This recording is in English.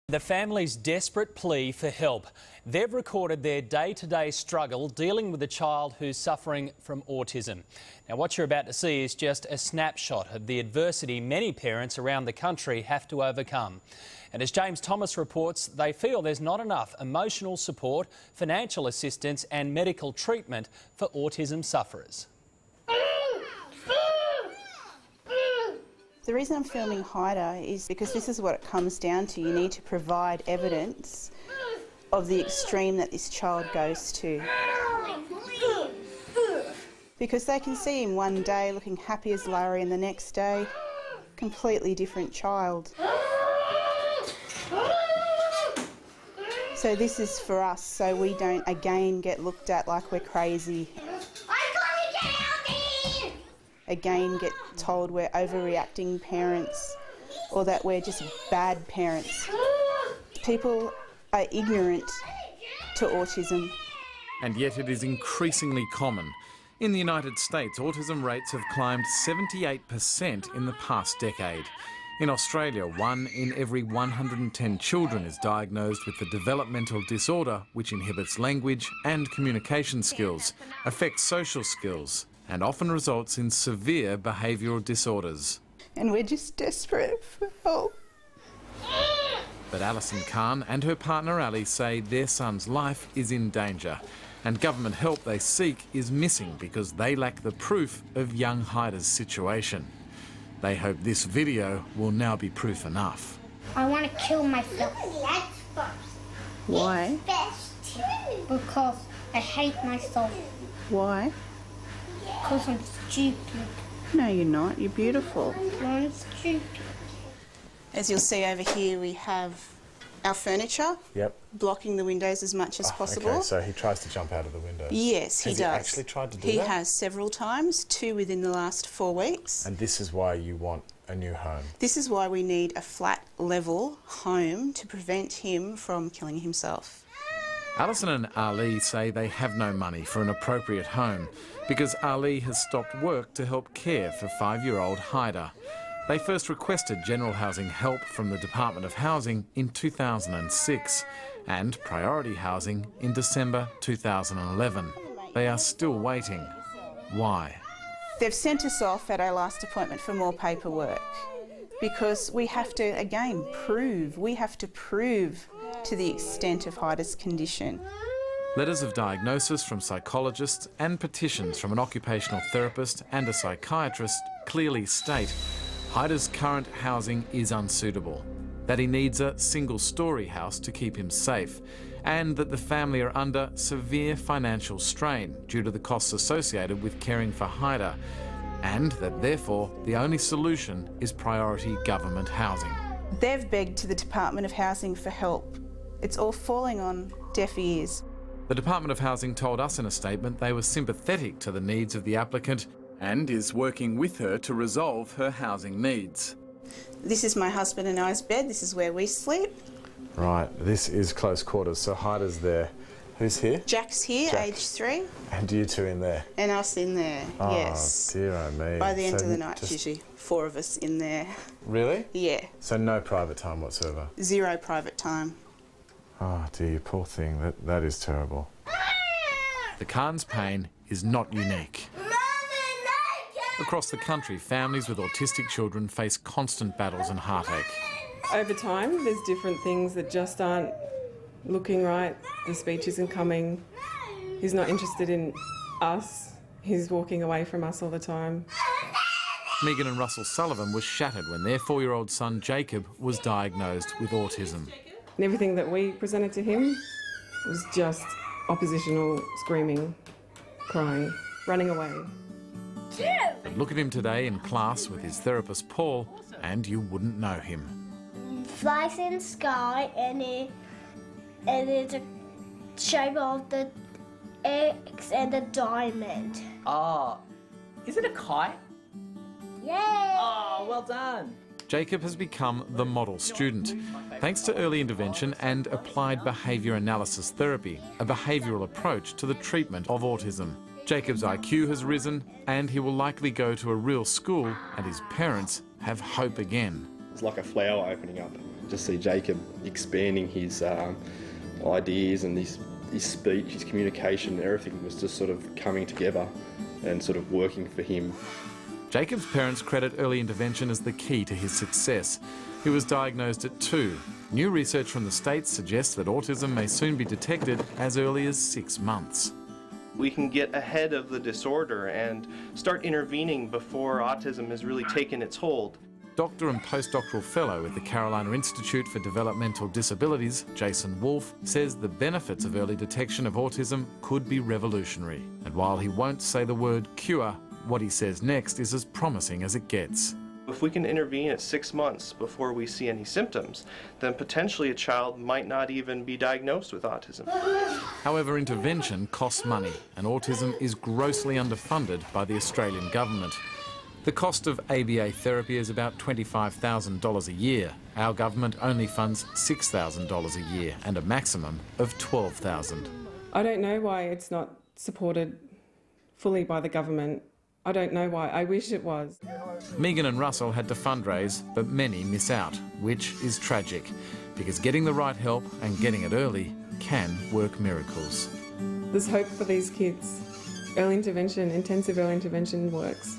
The family's desperate plea for help. They've recorded their day-to-day struggle dealing with a child who's suffering from autism. Now, what you're about to see is just a snapshot of the adversity many parents around the country have to overcome. And as James Thomas reports, they feel there's not enough emotional support, financial assistance and medical treatment for autism sufferers. The reason I'm filming Haida is because this is what it comes down to. You need to provide evidence of the extreme that this child goes to. Because they can see him one day looking happy as Larry and the next day, completely different child. So this is for us, so we don't again get looked at like we're crazy. Again get told we're overreacting parents or that we're just bad parents. People are ignorant to autism. And yet it is increasingly common. In the United States, autism rates have climbed 78% in the past decade. In Australia, 1 in every 110 children is diagnosed with the developmental disorder which inhibits language and communication skills, affects social skills, and often results in severe behavioural disorders. And we're just desperate for help. But Alison Khan and her partner Ali say their son's life is in danger, and government help they seek is missing because they lack the proof of young Haida's situation. They hope this video will now be proof enough. I want to kill myself. Why? Because I hate myself. Why? Because I'm stupid. No, you're not. You're beautiful. I'm stupid. As you'll see over here, we have our furniture. Yep. Blocking the windows as much as possible. Okay, so he tries to jump out of the window. Yes, he does. Has he actually tried to do that? He has several times, 2 within the last 4 weeks. And this is why you want a new home? This is why we need a flat level home to prevent him from killing himself. Alison and Ali say they have no money for an appropriate home because Ali has stopped work to help care for 5-year-old Haida. They first requested general housing help from the Department of Housing in 2006 and priority housing in December 2011. They are still waiting. Why? They've sent us off at our last appointment for more paperwork because we have to, again, prove to the extent of Haida's condition. Letters of diagnosis from psychologists and petitions from an occupational therapist and a psychiatrist clearly state Haida's current housing is unsuitable, that he needs a single-storey house to keep him safe, and that the family are under severe financial strain due to the costs associated with caring for Haida, and that therefore the only solution is priority government housing. They've begged to the Department of Housing for help. It's all falling on deaf ears. The Department of Housing told us in a statement they were sympathetic to the needs of the applicant and is working with her to resolve her housing needs. This is my husband and I's bed. This is where we sleep. Right, this is close quarters, so Haida's there. Who's here? Jack's here, Jack. age 3. And you two in there? And us in there, oh, yes. Dear oh me. By the end of the night, usually 4 of us in there. Really? Yeah. So no private time whatsoever? 0 private time. Oh dear, you poor thing, that is terrible. The Khan's pain is not unique. Across the country, families with autistic children face constant battles and heartache. Over time, there's different things that just aren't looking right. The speech isn't coming. He's not interested in us. He's walking away from us all the time. Megan and Russell Sullivan was shattered when their 4-year-old son Jacob was diagnosed with autism. And everything that we presented to him was just oppositional, screaming, crying, running away. Look at him today in class with his therapist Paul and you wouldn't know him. Flies in the sky and it's a shape of the X and the diamond. Oh, is it a kite? Yeah! Oh, well done. Jacob has become the model student, thanks to early intervention and applied behaviour analysis therapy, a behavioural approach to the treatment of autism. Jacob's IQ has risen and he will likely go to a real school, and his parents have hope again. It's like a flower opening up. Just see Jacob expanding his ideas and his speech, his communication, everything was just sort of coming together and sort of working for him. Jacob's parents credit early intervention as the key to his success. He was diagnosed at 2. New research from the States suggests that autism may soon be detected as early as 6 months. We can get ahead of the disorder and start intervening before autism has really taken its hold. Doctor and postdoctoral fellow at the Carolina Institute for Developmental Disabilities, Jason Wolfe, says the benefits of early detection of autism could be revolutionary. And while he won't say the word cure, what he says next is as promising as it gets. If we can intervene at 6 months before we see any symptoms, then potentially a child might not even be diagnosed with autism. However, intervention costs money, and autism is grossly underfunded by the Australian government. The cost of ABA therapy is about $25,000 a year. Our government only funds $6,000 a year and a maximum of $12,000. I don't know why it's not supported fully by the government. I don't know why. I wish it was. Megan and Russell had to fundraise, but many miss out, which is tragic, because getting the right help and getting it early can work miracles. There's hope for these kids. Early intervention, intensive early intervention works.